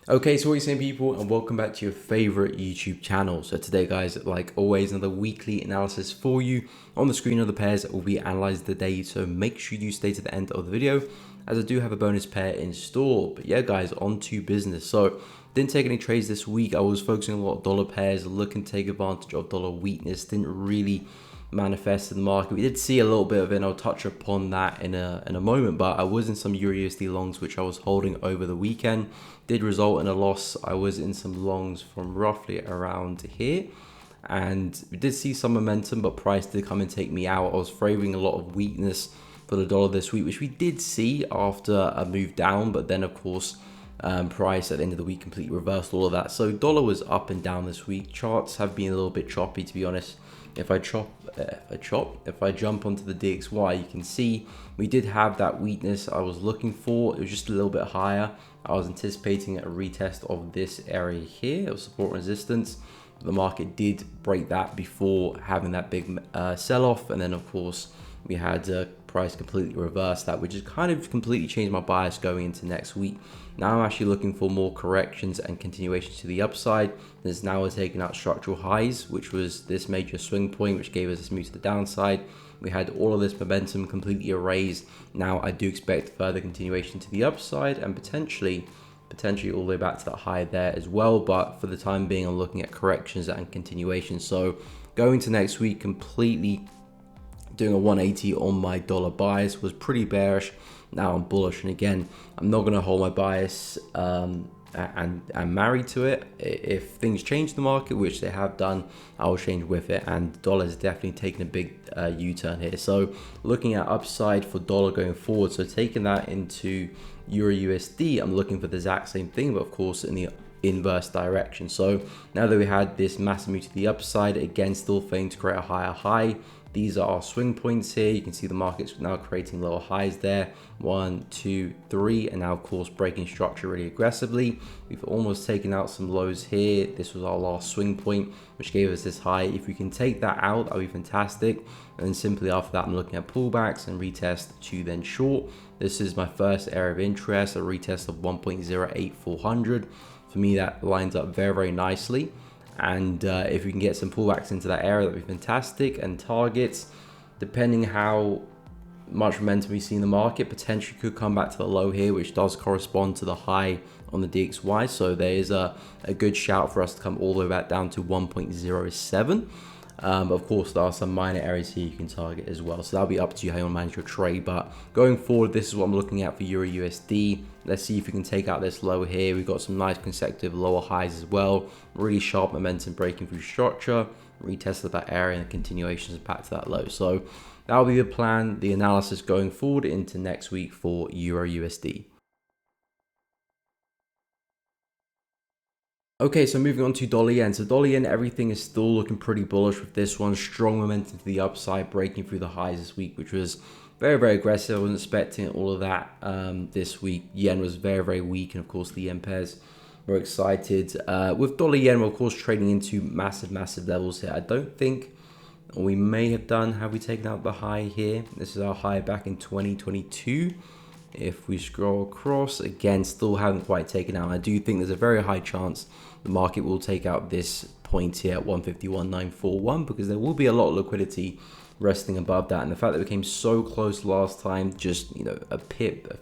Okay, so what are you saying, people, and welcome back to your favorite YouTube channel. So today, guys, like always, another weekly analysis for you. On the screen are the pairs that will be analyzed today, so make sure you stay to the end of the video, as I do have a bonus pair in store. But yeah, guys, on to business. So didn't take any trades this week. I was focusing on a lot of dollar pairs, looking to take advantage of dollar weakness. Didn't really manifest in the market. We did see a little bit of it, and I'll touch upon that in a moment, but I was in some Euro USD longs which I was holding over the weekend. Did result in a loss. I was in some longs from roughly around here, and we did see some momentum, but price did come and take me out. I was favoring a lot of weakness for the dollar this week, which we did see after a move down, but then of course price at the end of the week completely reversed all of that. So dollar was up and down this week. Charts have been a little bit choppy, to be honest. If I jump onto the DXY, you can see we did have that weakness I was looking for. It was just a little bit higher. I was anticipating a retest of this area here of support resistance. The market did break that before having that big sell-off, and then of course we had price completely reverse that, which has kind of completely changed my bias going into next week. Now I'm actually looking for more corrections and continuations to the upside. This now we're taking out structural highs, which was this major swing point, which gave us this move to the downside. We had all of this momentum completely erased. Now I do expect further continuation to the upside and potentially all the way back to that high there as well. But for the time being, I'm looking at corrections and continuation. So going to next week, completely doing a 180 on my dollar bias. Was pretty bearish. Now I'm bullish, and again, I'm not going to hold my bias and married to it. If things change the market, which they have done, I will change with it, and dollar is definitely taking a big U-turn here. So looking at upside for dollar going forward, so taking that into Euro USD, I'm looking for the exact same thing, but of course in the inverse direction. So now that we had this massive move to the upside, again still failing to create a higher high. These are our swing points here. You can see the market's now creating lower highs there. 1, 2, 3, and now of course breaking structure really aggressively. We've almost taken out some lows here. This was our last swing point, which gave us this high. If we can take that out, that would be fantastic. And then simply after that, I'm looking at pullbacks and retest to then short. This is my first area of interest, a retest of 1.08400. For me, that lines up very, very nicely. And if we can get some pullbacks into that area, that'd be fantastic. And targets, depending how much momentum we see in the market, potentially could come back to the low here, which does correspond to the high on the DXY. So there is a good shout for us to come all the way back down to 1.07. But of course, there are some minor areas here you can target as well. So that'll be up to you how you want to manage your trade. But going forward, this is what I'm looking at for Euro USD. Let's see if we can take out this low here. We've got some nice consecutive lower highs as well. Really sharp momentum breaking through structure. Retested that area and continuations back to that low. So that'll be the plan, the analysis going forward into next week for Euro USD. Okay, so moving on to dollar yen. So dollar yen, everything is still looking pretty bullish with this one. Strong momentum to the upside, breaking through the highs this week, which was very, very aggressive. I wasn't expecting all of that this week. Yen was very, very weak, and of course the yen pairs were excited. With dollar yen, we're of course trading into massive, massive levels here. I don't think we may have done, have we taken out the high here? This is our high back in 2022. If we scroll across, again, still haven't quite taken out. I do think there's a very high chance the market will take out this point here at 151.941, because there will be a lot of liquidity resting above that. And the fact that we came so close last time, just a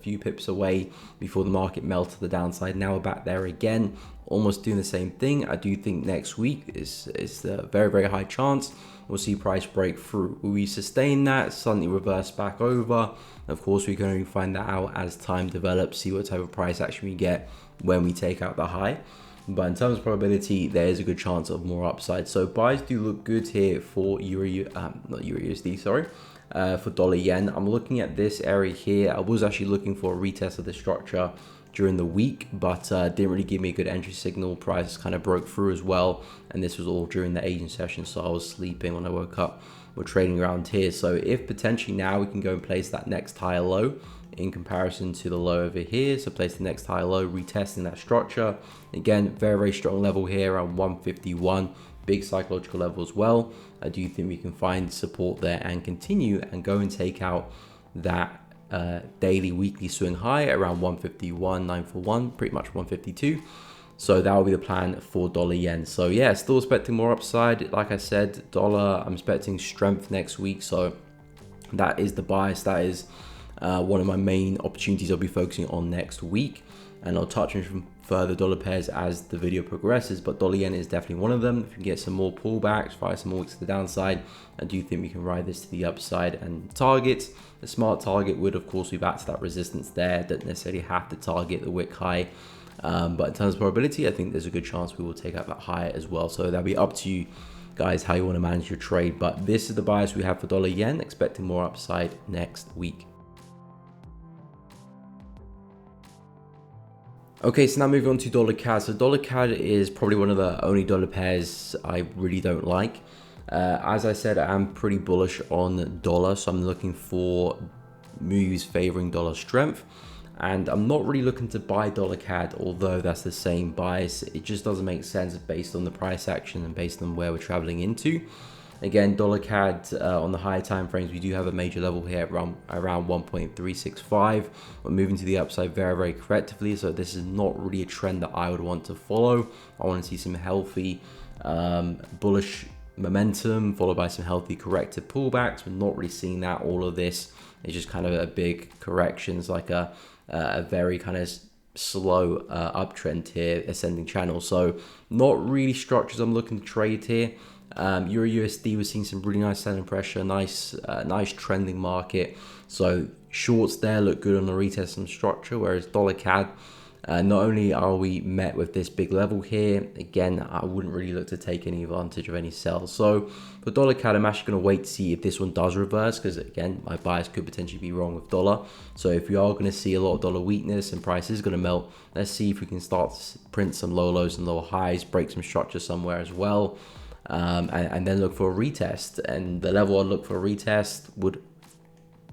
few pips away before the market melted to the downside. Now we're back there again, almost doing the same thing. I do think next week is a very, very high chance we'll see price break through. Will we sustain that, suddenly reverse back over? Of course, we can only find that out as time develops, see what type of price action we get when we take out the high. But in terms of probability, there is a good chance of more upside. So buys do look good here for not Euro USD, sorry, for dollar yen. I'm looking at this area here. I was actually looking for a retest of the structure during the week, but didn't really give me a good entry signal. Price kind of broke through as well, and this was all during the Asian session, so I was sleeping when I woke up. We're trading around here, so if potentially now we can go and place that next higher low in comparison to the low over here, so place the next higher low, retesting that structure. Again, very, very strong level here around 151, big psychological level as well. I do think we can find support there and continue and go and take out that daily weekly swing high around 151.941, pretty much 152. So that will be the plan for dollar yen. So yeah, still expecting more upside. Like I said, dollar, I'm expecting strength next week. So that is the bias. That is one of my main opportunities I'll be focusing on next week. And I'll touch on some further dollar pairs as the video progresses, but dollar yen is definitely one of them. If you can get some more pullbacks, fire some more weeks to the downside, I do think we can ride this to the upside. And targets, the smart target would of course be back to that resistance there. Don't necessarily have to target the wick high, but in terms of probability, I think there's a good chance we will take out that high as well. So that'll be up to you guys how you want to manage your trade, but this is the bias we have for dollar yen, expecting more upside next week. Okay, so now moving on to dollar CAD. So dollar CAD is probably one of the only dollar pairs I really don't like. As I said, I am pretty bullish on dollar, so I'm looking for moves favoring dollar strength. And I'm not really looking to buy dollar CAD, although that's the same bias. It just doesn't make sense based on the price action and based on where we're traveling into. Again, dollar CAD on the higher time frames, we do have a major level here around 1.365. We're moving to the upside very, very correctively. So this is not really a trend that I would want to follow. I want to see some healthy bullish momentum followed by some healthy corrective pullbacks. We're not really seeing that. All of this is just kind of a big correction. It's like a very kind of slow uptrend here, ascending channel. So not really structures I'm looking to trade here. Euro USD, we're seeing some really nice selling pressure, nice trending market. So shorts there look good on the retest some structure, whereas dollar CAD, not only are we met with this big level here, again, I wouldn't really look to take any advantage of any sells. So for dollar CAD, I'm actually going to wait to see if this one does reverse, because again, my bias could potentially be wrong with dollar. So if we are going to see a lot of dollar weakness and price is going to melt, let's see if we can start to print some low lows and lower highs, break some structure somewhere as well. And then look for a retest, and the level I'd look for a retest would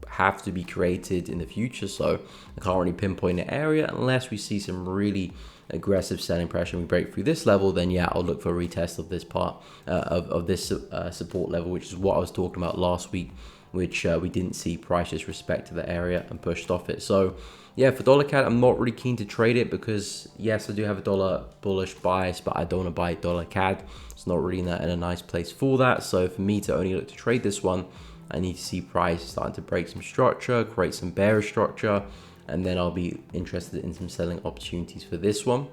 have to be created in the future. So I can't really pinpoint an area unless we see some really aggressive selling pressure and we break through this level. Then yeah, I'll look for a retest of this part of this support level, which is what I was talking about last week, which we didn't see price just respect to the area and pushed off it. So yeah, for dollar CAD, I'm not really keen to trade it because yes, I do have a dollar bullish bias, but I don't want to buy dollar CAD. It's not really in a nice place for that. So for me to only look to trade this one, I need to see price starting to break some structure, create some bearish structure, and then I'll be interested in some selling opportunities for this one.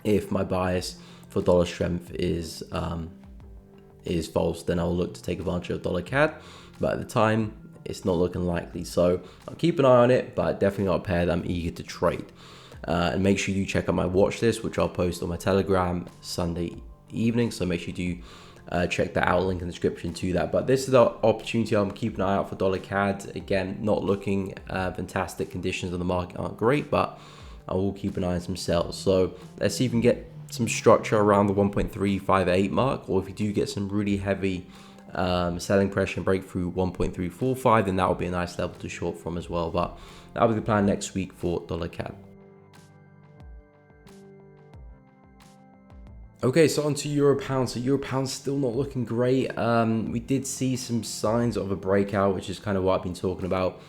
If my bias for dollar strength is false, then I'll look to take advantage of dollar CAD. But at the time, it's not looking likely. So I'll keep an eye on it, but definitely not a pair that I'm eager to trade. And make sure you check out my watch list, which I'll post on my Telegram Sunday evening. So make sure you do check that out, link in the description to that. But this is the opportunity. I'm keeping an eye out for dollar CAD. Again, not looking fantastic. Conditions on the market aren't great, but I will keep an eye on some sells. So let's see if we can get some structure around the 1.358 mark, or if you do get some really heavy selling pressure and break through 1.345, then that will be a nice level to short from as well. But that'll be the plan next week for dollar CAD. Okay, so on to euro pound. So euro pound still not looking great. We did see some signs of a breakout, which is kind of what I've been talking about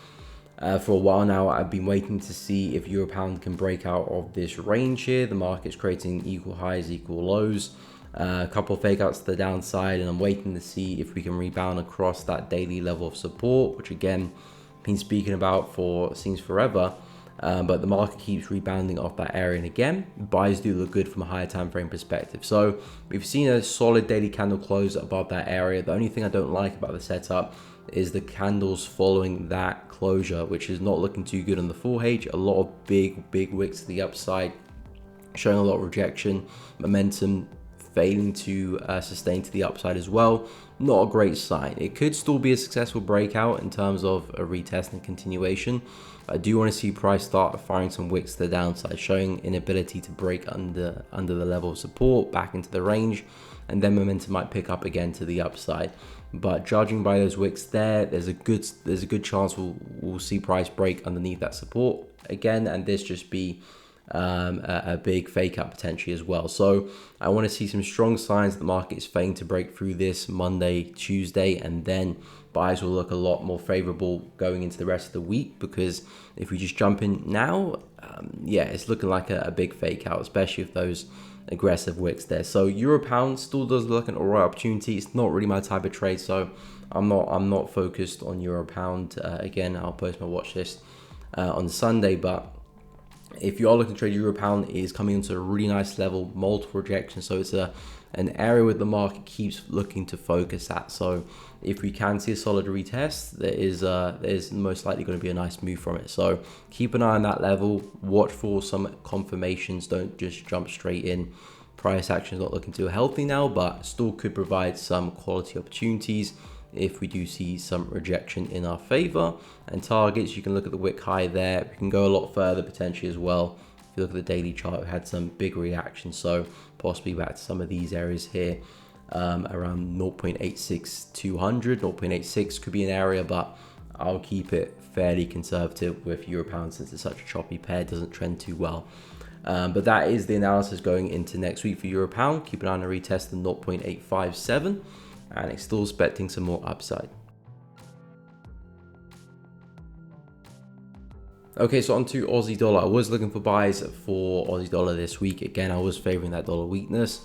for a while now. I've been waiting to see if euro pound can break out of this range here. The market's creating equal highs, equal lows, a couple of fake outs to the downside, and I'm waiting to see if we can rebound across that daily level of support, which again, been speaking about for seems forever. But the market keeps rebounding off that area, and again, buys do look good from a higher time frame perspective. So we've seen a solid daily candle close above that area. The only thing I don't like about the setup is the candles following that closure, which is not looking too good on the 4H. A lot of big wicks to the upside, showing a lot of rejection, momentum failing to sustain to the upside as well. Not a great sign. It could still be a successful breakout in terms of a retest and continuation. I do want to see price start firing some wicks to the downside, showing inability to break under the level of support back into the range, and then momentum might pick up again to the upside. But judging by those wicks there, there's a good chance we'll see price break underneath that support again, and this just be a big fake out potentially as well. So I want to see some strong signs that the market is failing to break through this Monday, Tuesday, and then buyers will look a lot more favorable going into the rest of the week, because if we just jump in now, yeah, it's looking like a big fake out, especially with those aggressive wicks there. So euro pound still does look like an alright opportunity. It's not really my type of trade, so I'm not focused on euro pound. Again, I'll post my watch list on Sunday, but if you are looking to trade euro pound, it is coming into a really nice level, multiple rejections, so it's an area where the market keeps looking to focus at. So if we can see a solid retest, there's most likely going to be a nice move from it. So keep an eye on that level, watch for some confirmations, don't just jump straight in. Price action is not looking too healthy now, but still could provide some quality opportunities if we do see some rejection in our favor. And targets, you can look at the wick high there. We can go a lot further potentially as well. If you look at the daily chart, we had some big reactions, so possibly back to some of these areas here, around 0.86200, 0.86 could be an area, but I'll keep it fairly conservative with euro pound since it's such a choppy pair, it doesn't trend too well. But that is the analysis going into next week for euro pound. Keep an eye on a retest of 0.857, and it's still expecting some more upside. Okay, so on to Aussie dollar. I was looking for buys for Aussie dollar this week. Again, I was favoring that dollar weakness.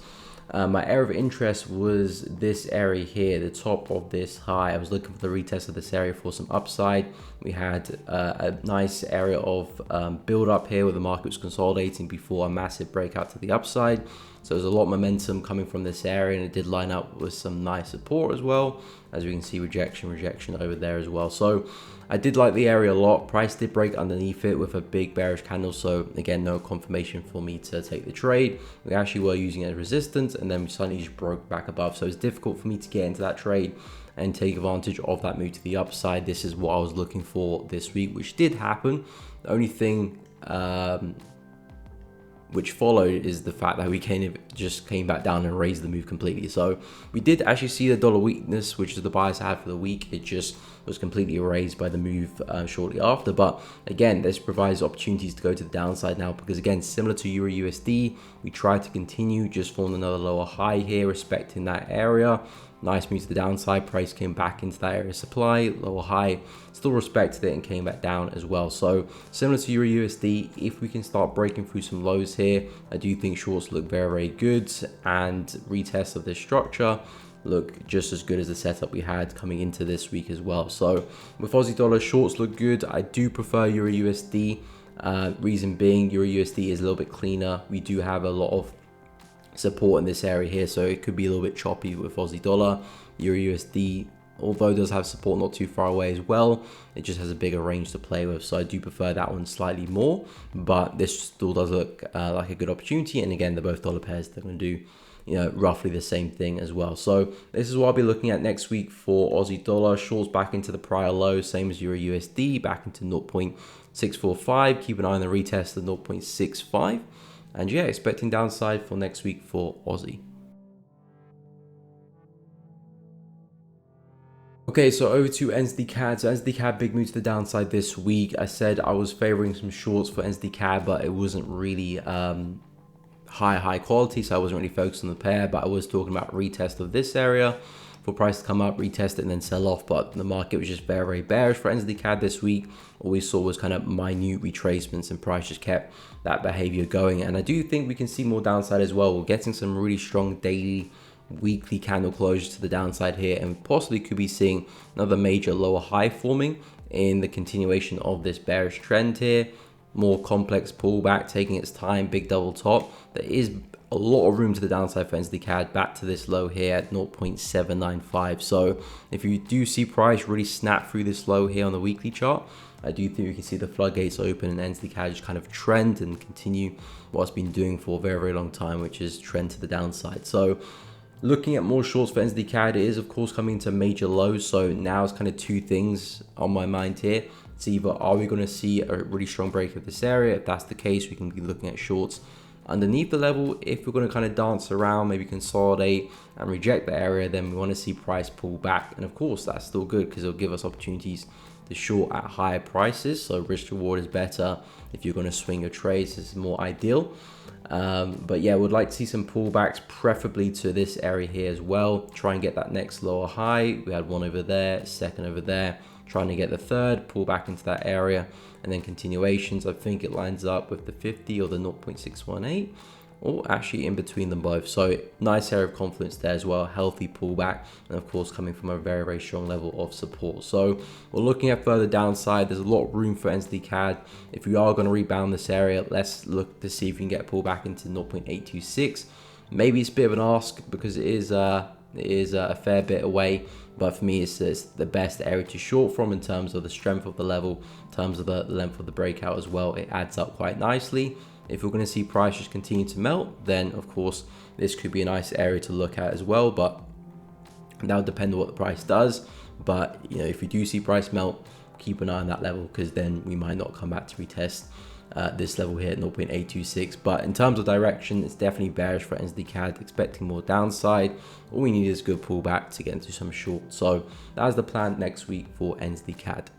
My area of interest was this area here, the top of this high. I was looking for the retest of this area for some upside. We had a nice area of build up here where the market was consolidating before a massive breakout to the upside. So there's a lot of momentum coming from this area, and it did line up with some nice support as well. As we can see, rejection over there as well. So I did like the area a lot. Price did break underneath it with a big bearish candle. So again, no confirmation for me to take the trade. We actually were using it as resistance, and then we suddenly just broke back above. So it's difficult for me to get into that trade and take advantage of that move to the upside. This is what I was looking for this week, which did happen. The only thing which followed is the fact that we just came back down and raised the move completely. So we did actually see the dollar weakness, which is the bias I had for the week. It just was completely erased by the move shortly after. But again, this provides opportunities to go to the downside now, because again, similar to Euro USD, we tried to continue, just formed another lower high here, respecting that area. Nice move to the downside. Price came back into that area of supply, lower high, still respected it and came back down as well. So similar to Euro USD, if we can start breaking through some lows here, I do think shorts look very, very good, and retests of this structure look just as good as the setup we had coming into this week as well. So with Aussie dollar, shorts look good. I do prefer Euro USD. Reason being, Euro USD is a little bit cleaner. We do have a lot of support in this area here, so it could be a little bit choppy with Aussie dollar. Euro USD, although it does have support not too far away as well, it just has a bigger range to play with, so I do prefer that one slightly more. But this still does look like a good opportunity, and again, they're both dollar pairs. They're going to do roughly the same thing as well. So this is what I'll be looking at next week for Aussie dollar. Shorts back into the prior low, same as Euro USD, back into 0.645. Keep an eye on the retest of 0.65. And yeah, expecting downside for next week for Aussie. Okay, so over to NZD CAD. So NZD CAD, big move to the downside this week. I said I was favoring some shorts for NZD CAD, but it wasn't really high quality, so I wasn't really focused on the pair. But I was talking about retest of this area for price to come up, retest it, and then sell off. But the market was just very, very bearish for NZD CAD this week. All we saw was kind of minute retracements, and price just kept that behavior going. And I do think we can see more downside as well. We're getting some really strong daily, weekly candle closures to the downside here, and possibly could be seeing another major lower high forming in the continuation of this bearish trend here. More complex pullback, taking its time, big double top. There is a lot of room to the downside for NZD CAD, back to this low here at 0.795. So if you do see price really snap through this low here on the weekly chart, I do think we can see the floodgates open and NZD CAD just kind of trend and continue what it's been doing for a very, very long time, which is trend to the downside. So looking at more shorts for NZD CAD, it is of course coming to major lows. So now it's kind of two things on my mind here. It's either, are we going to see a really strong break of this area? If that's the case, we can be looking at shorts underneath the level. If we're going to kind of dance around, maybe consolidate and reject the area, then we want to see price pull back. And of course, that's still good because it'll give us opportunities to short at higher prices. So risk reward is better if you're going to swing your trades. This is more ideal. But yeah, we'd like to see some pullbacks, preferably to this area here as well. Try and get that next lower high. We had one over there, second over there. trying to get the third, pull back into that area, and then continuations. I think it lines up with the 50 or the 0.618, or actually in between them both. So nice area of confidence there as well, healthy pullback, and of course coming from a very, very strong level of support. So we're looking at further downside. There's a lot of room for NZD CAD. If we are going to rebound this area, let's look to see if we can get a pullback into 0.826. Maybe it's a bit of an ask because it is a fair bit away, but for me it's the best area to short from in terms of the strength of the level, in terms of the length of the breakout as well. It adds up quite nicely. If we're going to see price just continue to melt, then of course this could be a nice area to look at as well, but that'll depend on what the price does. But if we do see price melt, keep an eye on that level, because then we might not come back to retest this level here at 0.826. But in terms of direction, it's definitely bearish for NZD CAD, expecting more downside. All we need is a good pullback to get into some short. So that's the plan next week for NZD CAD.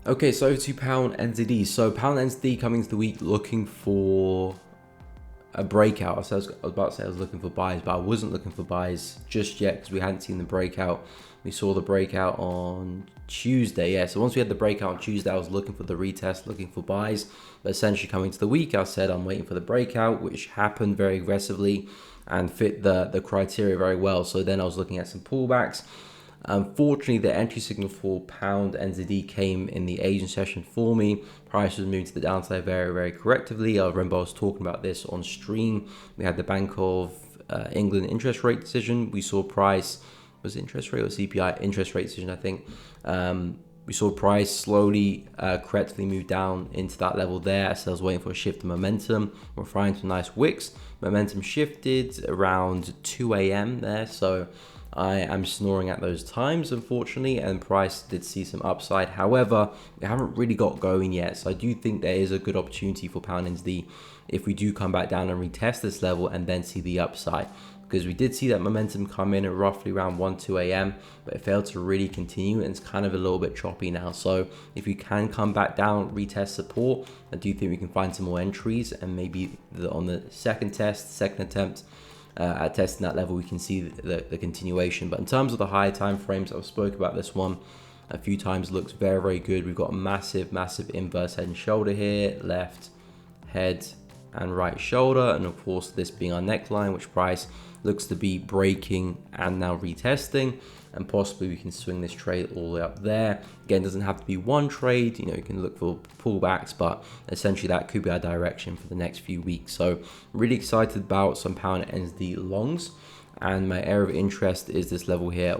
Okay, so to pound NZD. So pound NZD coming into the week looking for a breakout. So I was about to say I was looking for buys, but I wasn't looking for buys just yet because we hadn't seen the breakout. We saw the breakout on Tuesday. Yeah, so once we had the breakout on Tuesday, I was looking for the retest, looking for buys. But essentially coming to the week, I said I'm waiting for the breakout, which happened very aggressively and fit the criteria very well. So then I was looking at some pullbacks. Unfortunately, the entry signal for pound NZD came in the Asian session for me. Price was moving to the downside very, very correctively. I remember I was talking about this on stream. We had the Bank of England interest rate decision. We saw price, was it interest rate or CPI? Interest rate decision, I think. We saw price slowly, correctly move down into that level there. So I was waiting for a shift in momentum. We're finding some nice wicks. Momentum shifted around 2 a.m. there. So I am snoring at those times, unfortunately, and price did see some upside. However, we haven't really got going yet, so I do think there is a good opportunity for pound NZD if we do come back down and retest this level and then see the upside, because we did see that momentum come in at roughly around 1-2 a.m., but it failed to really continue, and it's kind of a little bit choppy now. So if you can come back down, retest support, I do think we can find some more entries, and maybe on the second attempt, at testing that level, we can see the continuation. But in terms of the higher time frames, I've spoke about this one a few times, looks very, very good. We've got a massive inverse head and shoulder here, left head and right shoulder, and of course this being our neckline, which price looks to be breaking and now retesting, and possibly we can swing this trade all the way up there. Again, it doesn't have to be one trade, you can look for pullbacks, but essentially that could be our direction for the next few weeks. So really excited about some pound NZD longs, and my area of interest is this level here,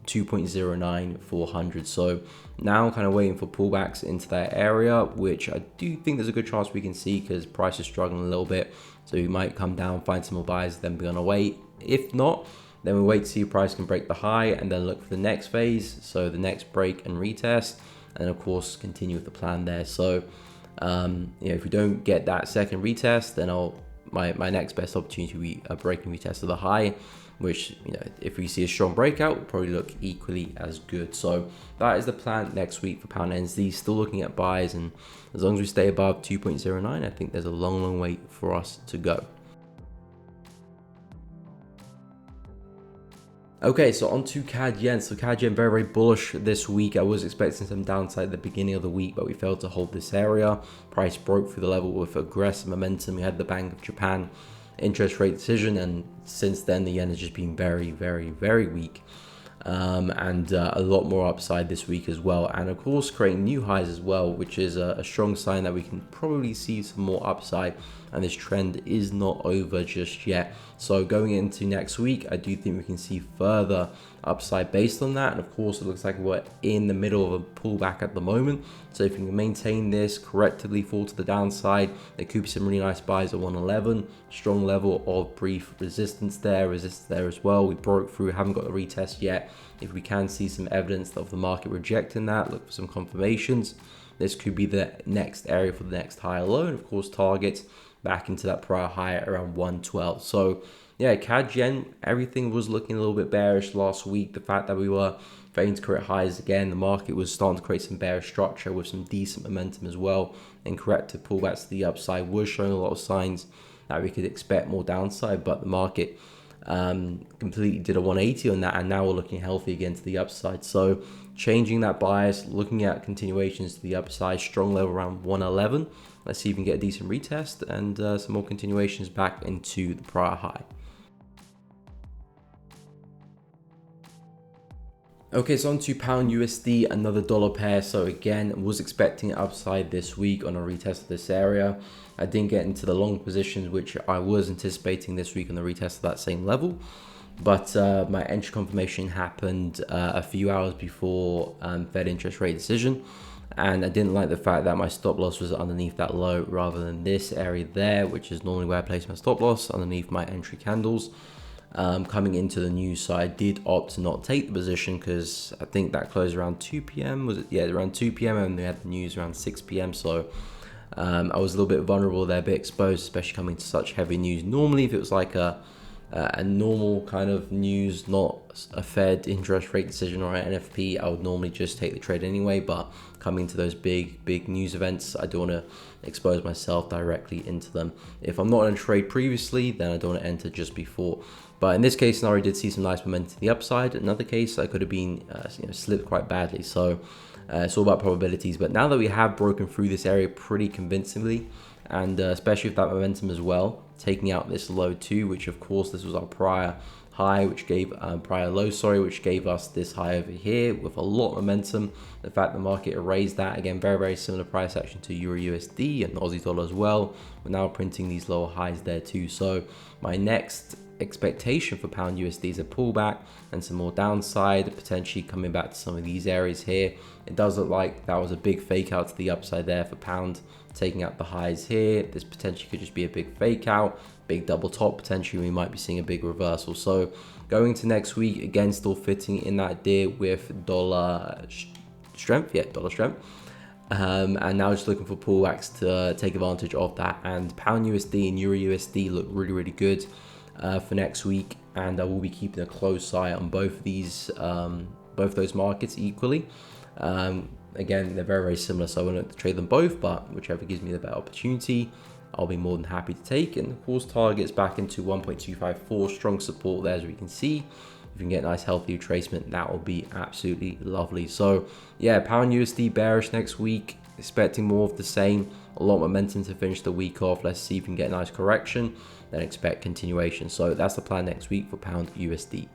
2.09400. So now I'm kind of waiting for pullbacks into that area, which I do think there's a good chance we can see, because price is struggling a little bit. So we might come down, find some more buys, then we're gonna wait. If not, then we wait to see if price can break the high and then look for the next phase. So the next break and retest, and of course continue with the plan there. So if we don't get that second retest, then my next best opportunity will be a break and retest of the high, which if we see a strong breakout will probably look equally as good. So that is the plan next week for pound NZD. Still looking at buys, and as long as we stay above 2.09, I think there's a long way for us to go. Okay, so on to CAD Yen. So CAD Yen very, very bullish this week. I was expecting some downside at the beginning of the week, but we failed to hold this area. Price broke through the level with aggressive momentum. We had the Bank of Japan interest rate decision, and since then the yen has just been very, very, very weak, and a lot more upside this week as well, and of course creating new highs as well, which is a strong sign that we can probably see some more upside, and this trend is not over just yet. So going into next week, I do think we can see further upside based on that, and of course it looks like we're in the middle of a pullback at the moment. So if we can maintain this, correctively fall to the downside, there could be some really nice buys at 111. Strong level of brief resistance there as well. We broke through, haven't got the retest yet. If we can see some evidence of the market rejecting that, look for some confirmations. This could be the next area for the next higher low, and of course targets back into that prior high at around 112. So yeah, CAD Yen, everything was looking a little bit bearish last week. The fact that we were failing to create highs again, the market was starting to create some bearish structure with some decent momentum as well, and corrective pullbacks to the upside was showing a lot of signs that we could expect more downside, but the market completely did a 180 on that, and now we're looking healthy again to the upside. So changing that bias, looking at continuations to the upside, strong level around 111. Let's see if we can get a decent retest and some more continuations back into the prior high. Okay, so on to pound USD, another dollar pair. So again, was expecting upside this week on a retest of this area. I didn't get into the long positions, which I was anticipating this week on the retest of that same level. But my entry confirmation happened a few hours before Fed interest rate decision. And I didn't like the fact that my stop loss was underneath that low rather than this area there, which is normally where I place my stop loss, underneath my entry candles. Coming into the news, so I did opt to not take the position because I think that closed around 2 p.m. was it? Yeah, around 2 p.m. and they had the news around 6 p.m. So I was a little bit vulnerable there, a bit exposed, especially coming to such heavy news. Normally, if it was like a normal kind of news, not a Fed interest rate decision or an NFP, I would normally just take the trade anyway. But coming to those big news events, I don't want to expose myself directly into them. If I'm not in a trade previously, then I don't want to enter just before. But in this case scenario, I did see some nice momentum to the upside. Another case, I could have been slipped quite badly. So it's all about probabilities. But now that we have broken through this area pretty convincingly, and especially with that momentum as well, taking out this low too, which of course this was our prior high, which gave prior low, which gave us this high over here with a lot of momentum. The fact the market erased that, again, very similar price action to Euro USD and Aussie dollar as well. We're now printing these lower highs there too. So my next expectation for pound USD is a pullback and some more downside, potentially coming back to some of these areas here. It does look like that was a big fake out to the upside there for pound, taking out the highs here. This potentially could just be a big fake out, big double top. Potentially we might be seeing a big reversal. So going to next week, again, still fitting in that idea with dollar strength. And now just looking for pullbacks to take advantage of that. And pound USD and Euro USD look really good for next week, and I will be keeping a close eye on both these both those markets equally. Again, they're very similar, so I won't trade them both, but whichever gives me the better opportunity, I'll be more than happy to take. And of course, targets back into 1.254, strong support there as we can see. If you can get a nice healthy retracement, that will be absolutely lovely. So yeah, pound USD bearish next week, expecting more of the same. A lot of momentum to finish the week off. Let's see if we can get a nice correction, then expect continuation. So that's the plan next week for pound USD.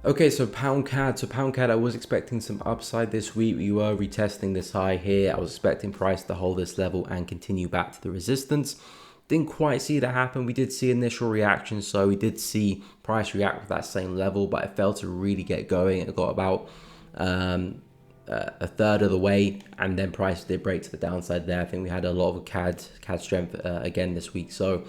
Okay, so pound CAD. So pound CAD, I was expecting some upside this week. We were retesting this high here. I was expecting price to hold this level and continue back to the resistance. Didn't quite see that happen. We did see initial reaction, so we did see price react with that same level, but it failed to really get going. It got about a third of the way, and then price did break to the downside there. I think we had a lot of CAD strength again this week. So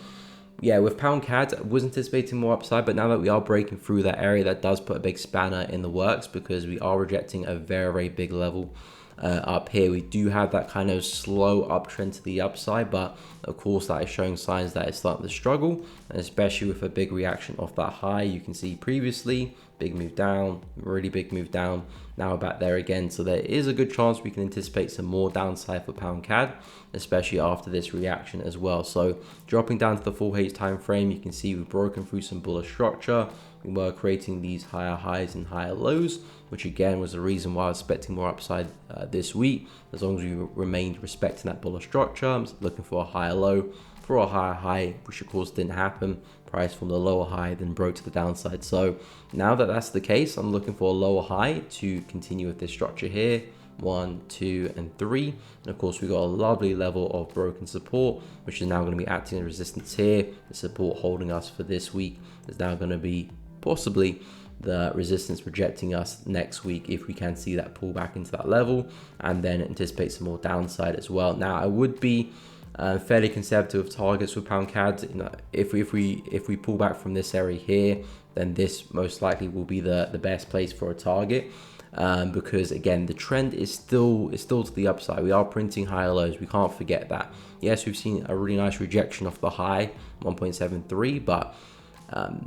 yeah, with pound CAD, I was anticipating more upside, but now that we are breaking through that area, that does put a big spanner in the works, because we are rejecting a very big level up here. We do have that kind of slow uptrend to the upside, but of course that is showing signs that it's starting to struggle, and especially with a big reaction off that high. You can see previously big move down, really big move down, now we're back there again. So there is a good chance we can anticipate some more downside for pound CAD, especially after this reaction as well. So dropping down to the 4H time frame, you can see we've broken through some bullish structure. We were creating these higher highs and higher lows, which again was the reason why I was expecting more upside this week. As long as we remained respecting that bullish structure, I'm looking for a higher low, for a higher high, which of course didn't happen. Price from the lower high then broke to the downside. So now that that's the case, I'm looking for a lower high to continue with this structure here. 1, 2, and 3. And of course, we got a lovely level of broken support, which is now going to be acting as resistance here. The support holding us for this week is now going to be possibly the resistance rejecting us next week, if we can see that pull back into that level, and then anticipate some more downside as well. Now I would be fairly conservative with targets with pound CAD. You know, if we pull back from this area here, then this most likely will be the best place for a target, because again the trend is still to the upside. We are printing higher lows, we can't forget that. Yes, we've seen a really nice rejection off the high 1.73, but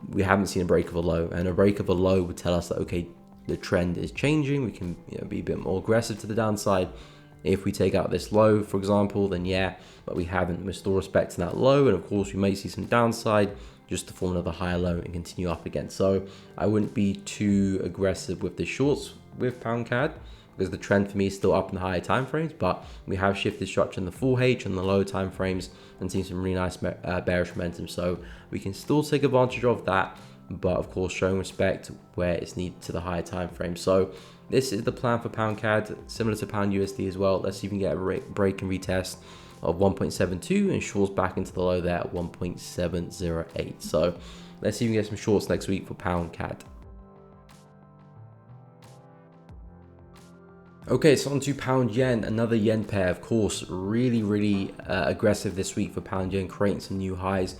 we haven't seen a break of a low, and a break of a low would tell us that okay, the trend is changing. We can be a bit more aggressive to the downside. If we take out this low, for example, then yeah, but we haven't. We're still respecting that low, and of course we may see some downside just to form another higher low and continue up again. So I wouldn't be too aggressive with the shorts with pound CAD, because the trend for me is still up in the higher time frames, but we have shifted structure in the full H and the low time frames and seen some really nice bearish momentum. So we can still take advantage of that, but of course showing respect where it's needed to the higher time frame. So this is the plan for pound CAD, similar to pound USD as well. Let's see if we can get a break and retest of 1.72 and shorts back into the low there at 1.708. So let's see if we can get some shorts next week for pound CAD. Okay, so on to pound yen, another yen pair, of course, really aggressive this week for pound yen, creating some new highs.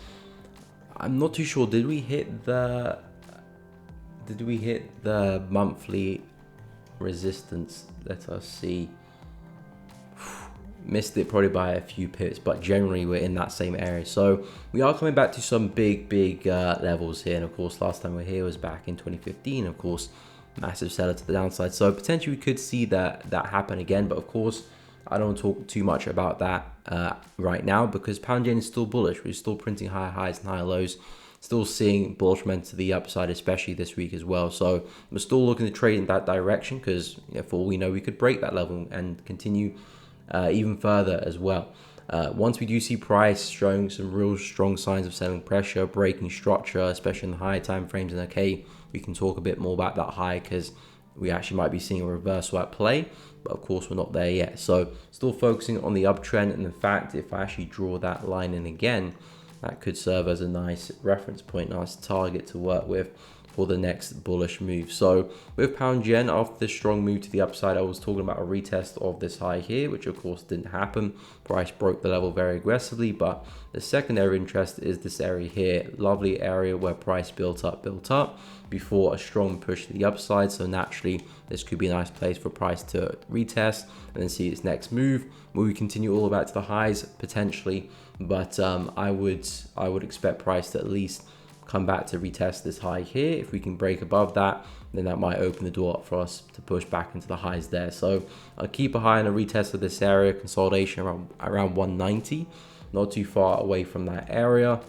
I'm not too sure, did we hit the monthly resistance? Let us see. Missed it probably by a few pips, but generally we're in that same area. So we are coming back to some big levels here, and of course last time we were here was back in 2015. Of course, massive seller to the downside, so potentially we could see that happen again, but of course I don't want to talk too much about that right now, because pound yen is still bullish. We're still printing higher highs and higher lows, still seeing bullish momentum to the upside, especially this week as well. So we're still looking to trade in that direction, because for all we know, we could break that level and continue even further as well. Once we do see price showing some real strong signs of selling pressure, breaking structure, especially in the higher time frames, and okay, we can talk a bit more about that high, because we actually might be seeing a reversal at play, but of course we're not there yet. So still focusing on the uptrend, and in fact, if I actually draw that line in again, that could serve as a nice reference point, nice target to work with for the next bullish move. So with pound yen, after this strong move to the upside, I was talking about a retest of this high here, which of course didn't happen. Price broke the level very aggressively, but the secondary interest is this area here, lovely area where price built up before a strong push to the upside. So naturally this could be a nice place for price to retest and then see its next move. Will we continue all the way back to the highs? Potentially, but I would expect price to at least come back to retest this high here. If we can break above that, then that might open the door up for us to push back into the highs there. So I'll keep a high on a retest of this area, consolidation around 190, not too far away from that area.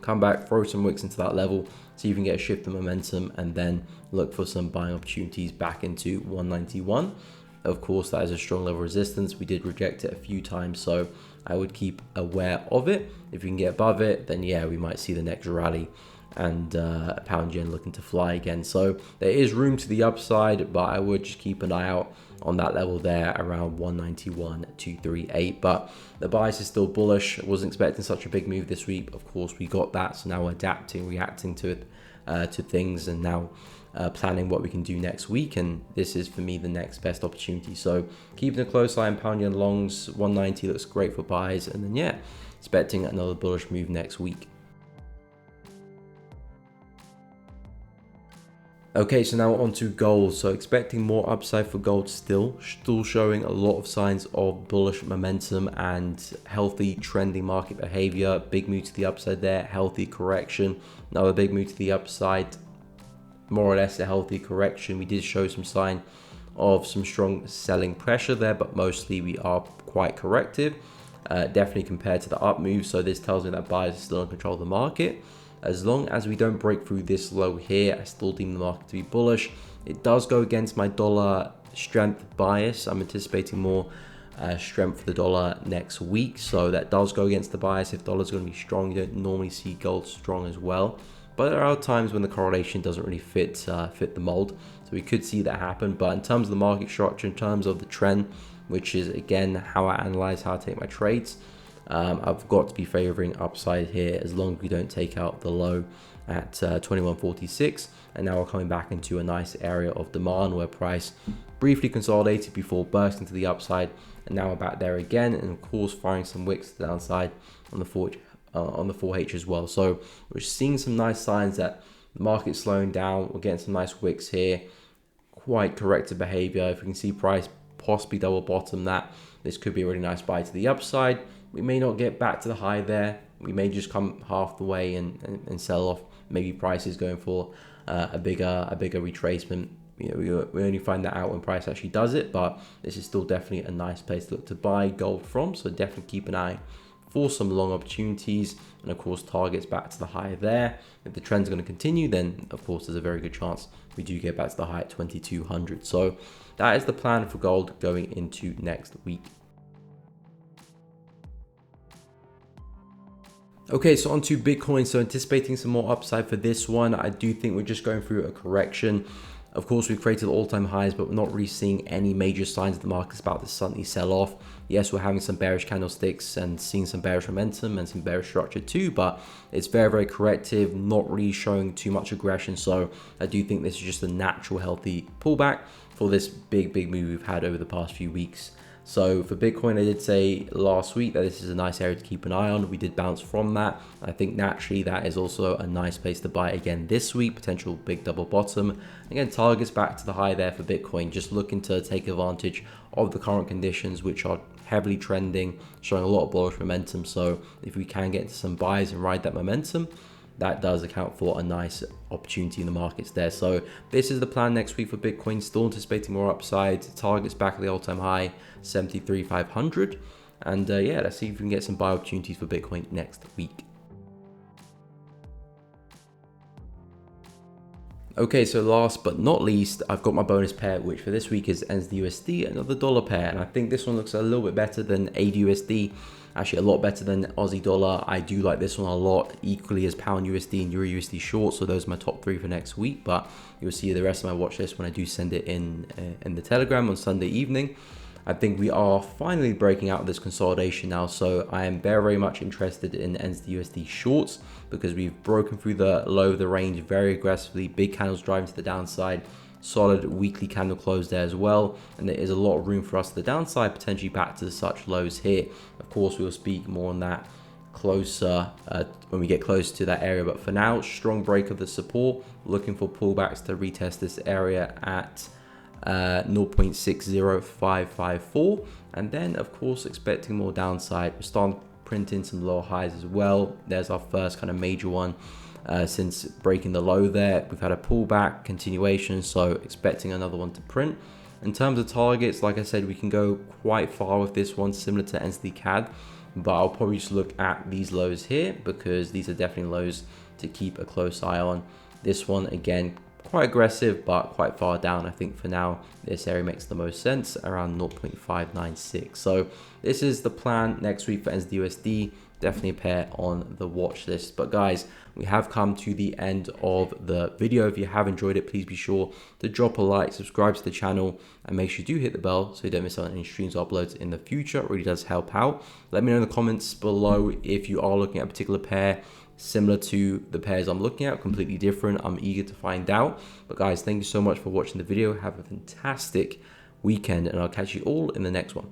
Come back, throw some wicks into that level, see if you can get a shift of momentum, and then look for some buying opportunities back into 191. Of course, that is a strong level of resistance. We did reject it a few times, so I would keep aware of it. If you can get above it, then yeah, we might see the next rally and pound yen looking to fly again. So there is room to the upside, but I would just keep an eye out on that level there around 191.238. But the bias is still bullish. I wasn't expecting such a big move this week. Of course, we got that, so now we're adapting, reacting to it, to things, and now planning what we can do next week. And this is for me the next best opportunity. So keeping a close eye on pound yen longs. 190 looks great for buys, and then yeah, expecting another bullish move next week. Okay, so now on to gold. So expecting more upside for gold still showing a lot of signs of bullish momentum and healthy trending market behavior. Big move to the upside there, healthy correction, another big move to the upside, more or less a healthy correction. We did show some sign of some strong selling pressure there, but mostly we are quite corrective, definitely compared to the up move. So this tells me that buyers are still in control of the market. As long as we don't break through this low here, I still deem the market to be bullish. It does go against my dollar strength bias. I'm anticipating more strength for the dollar next week, so that does go against the bias. If dollar's going to be strong, you don't normally see gold strong as well, but there are times when the correlation doesn't really fit the mold, so we could see that happen. But in terms of the market structure, in terms of the trend, which is again how I analyze, how I take my trades, I've got to be favoring upside here as long as we don't take out the low at 21.46. And now we're coming back into a nice area of demand where price briefly consolidated before bursting to the upside, and now we're back there again, and of course firing some wicks to the downside on the 4H as well. So we're seeing some nice signs that the market's slowing down. We're getting some nice wicks here, quite corrective behavior. If we can see price possibly double bottom that, this could be a really nice buy to the upside. We may not get back to the high there. We may just come half the way and sell off. Maybe price is going for a bigger retracement. we only find that out when price actually does it, but this is still definitely a nice place to look to buy gold from. So definitely keep an eye for some long opportunities, and of course targets back to the high there. If the trend's going to continue, then of course there's a very good chance we do get back to the high at 2200. So that is the plan for gold going into next week. Okay, so on to Bitcoin. So anticipating some more upside for this one. I do think we're just going through a correction. Of course, we've created all-time highs, but we're not really seeing any major signs that the market's about to suddenly sell off. Yes, we're having some bearish candlesticks and seeing some bearish momentum and some bearish structure too, but it's very, very corrective, not really showing too much aggression. So I do think this is just a natural, healthy pullback for this big move we've had over the past few weeks. So for Bitcoin, I did say last week that this is a nice area to keep an eye on. We did bounce from that. I think naturally that is also a nice place to buy again this week, potential big double bottom. Again, targets back to the high there for Bitcoin, just looking to take advantage of the current conditions, which are heavily trending, showing a lot of bullish momentum. So if we can get into some buys and ride that momentum, that does account for a nice opportunity in the markets there. So this is the plan next week for Bitcoin. Still anticipating more upside. Targets back at the all-time high, 73,500. And yeah, let's see if we can get some buy opportunities for Bitcoin next week. Okay, so last but not least, I've got my bonus pair, which for this week is NZD USD, another dollar pair. And I think this one looks a little bit better than Aodu USD. Actually, a lot better than Aussie dollar. I do like this one a lot, equally as pound USD and Euro USD short. So those are my top three for next week. But you'll see the rest of my watch list when I do send it in the Telegram on Sunday evening. I think we are finally breaking out of this consolidation now. So I am very much interested in NZD USD shorts because we've broken through the low of the range very aggressively. Big candles driving to the downside. Solid weekly candle close there as well, and there is a lot of room for us to the downside, potentially back to such lows here. Of course, we'll speak more on that closer when we get close to that area, but for now, strong break of the support, looking for pullbacks to retest this area at 0.60554, and then of course expecting more downside. We're starting printing some lower highs as well. There's our first kind of major one since breaking the low there. We've had a pullback continuation, so expecting another one to print. In terms of targets, like I said, we can go quite far with this one, similar to NZD CAD, but I'll probably just look at these lows here because these are definitely lows to keep a close eye on. This one again, quite aggressive, but quite far down. I think for now, this area makes the most sense, around 0.596. So this is the plan next week for NZD USD. Definitely a pair on the watch list. But guys, we have come to the end of the video. If you have enjoyed it, please be sure to drop a like, subscribe to the channel, and make sure you do hit the bell so you don't miss out on any streams or uploads in the future. It really does help out. Let me know in the comments below if you are looking at a particular pair similar to the pairs I'm looking at, completely different. I'm eager to find out. But guys, thank you so much for watching the video. Have a fantastic weekend, and I'll catch you all in the next one.